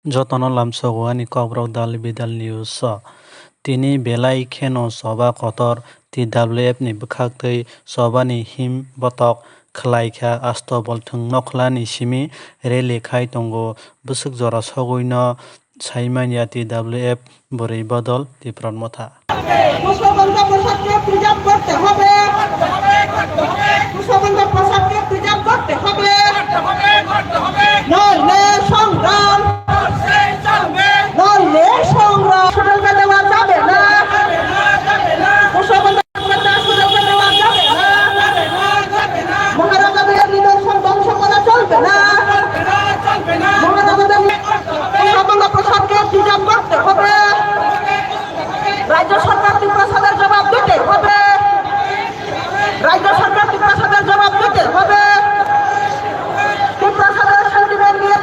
যতন লামছগোয়ানি কগ্রক দাল বিদাল news tini belai kheno soba kotor TWF ni bwkhaktwi sobani him botok khlaikha astobol thwng nokhlani simi rally khai tongo bwswk jora sogui no saimanya TWF bwrwi bodol Tifron Motha মুসলমানদের পোশাককে preserve করতে হবে মুসলমানদের পোশাককে preserve করতে হবে নইলে সংগ্রাম নইলে সংগ্রাম সুযোগ দেওয়া যাবে না মুসলমানদের সুযোগ দেওয়া যাবে না মহারাজাদের নিদর্শন ধ্বংস করা চলবে না মহারাজাদের মুসলমানদের পোশাককে প্রিজার্ভ করতে হবে রাজ্য সরকার তীব্রসাদের জবাব দিতে হবে রাজ্য সরকার তীব্রসাদের জবাব দিতে হবে তীব্রসাদের সেন্টিমেন্ট নিয়ে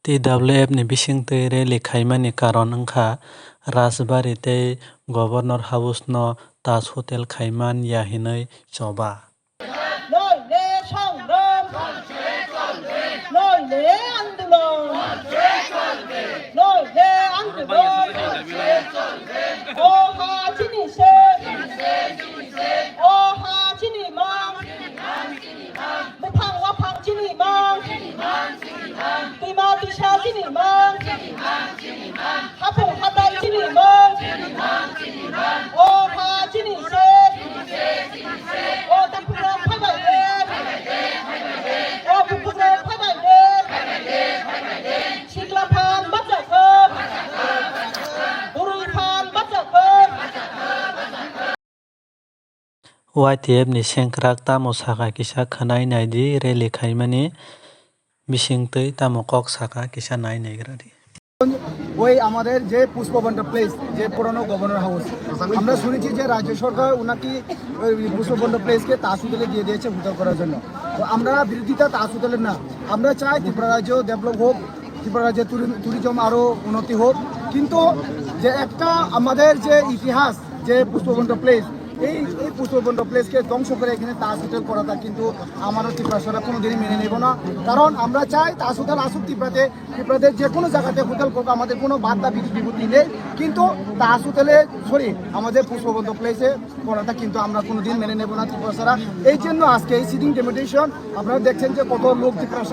TWF ni bisingtwi rally khaimani karon wngkha Rajbari tei Governor House no Taj Hotel khaimanya hinui choba নইলে সংগ্রাম নইলে আন্দোলন নইলে আন্দোলন ও হা চিনিছে ও হা চিনি মাং মুফাং ওয়াফাং চিনি মাং টিমা তিশা চিনি মাং হাফু হাতাই চিনি মাং ও হা চিনিছে ও তাপুরা ফাইবাইলে ও বুকুরে ফাইবাইলে শিকলা ফান বাজাকো বুরুই ফান বাজাকো YTF ni sengkrak tamo saka kisa khwnai naidi rally khaimani bisingtwi tamo kok saka kisa nai naigrari ওই আমাদের যে পুষ্পবন্টা প্লেস যে পুরনো গভর্নর হাউস আমরা শুনেছি যে রাজ্য সরকার ওনাকে ওই পুষ্পবন্টা প্লেসকে তাজ হোটেলে দিয়ে দিয়েছে হোটেল করার জন্য তো আমরা বিরোধিতা তাজ হোটেলের না আমরা চাই ত্রিপুরা রাজ্য ডেভেলপ হোক ত্রিপুরা রাজ্যের ট্যুরিজম আরও উন্নতি হোক কিন্তু যে একটা আমাদের যে ইতিহাস যে পুষ্পবন্টা প্লেস এই পুষ্পবন্টা প্লেসকে ধ্বংস করে এখানে তাজ হোটেল করাটা কিন্তু আমারও ত্রিপুরা কোনোদিনই মেনে নেব না কারণ আমরা চাই তাজ হোটেল আসুক ত্রিপুরাতে যে কোনো জায়গাতে হোটেল করবো আমাদের কোনো বার্তা বিভূতি নেই কিন্তু তাজ হোটেলে আমাদের পুষ্পবন্টা প্লেসে করাটা কিন্তু আমরা কোনোদিন মেনে নেব না ত্রিপুরা এই জন্য আজকে এই সিটিং ডেপুটেশন আপনারা দেখছেন যে কত লোক ত্রিপুরা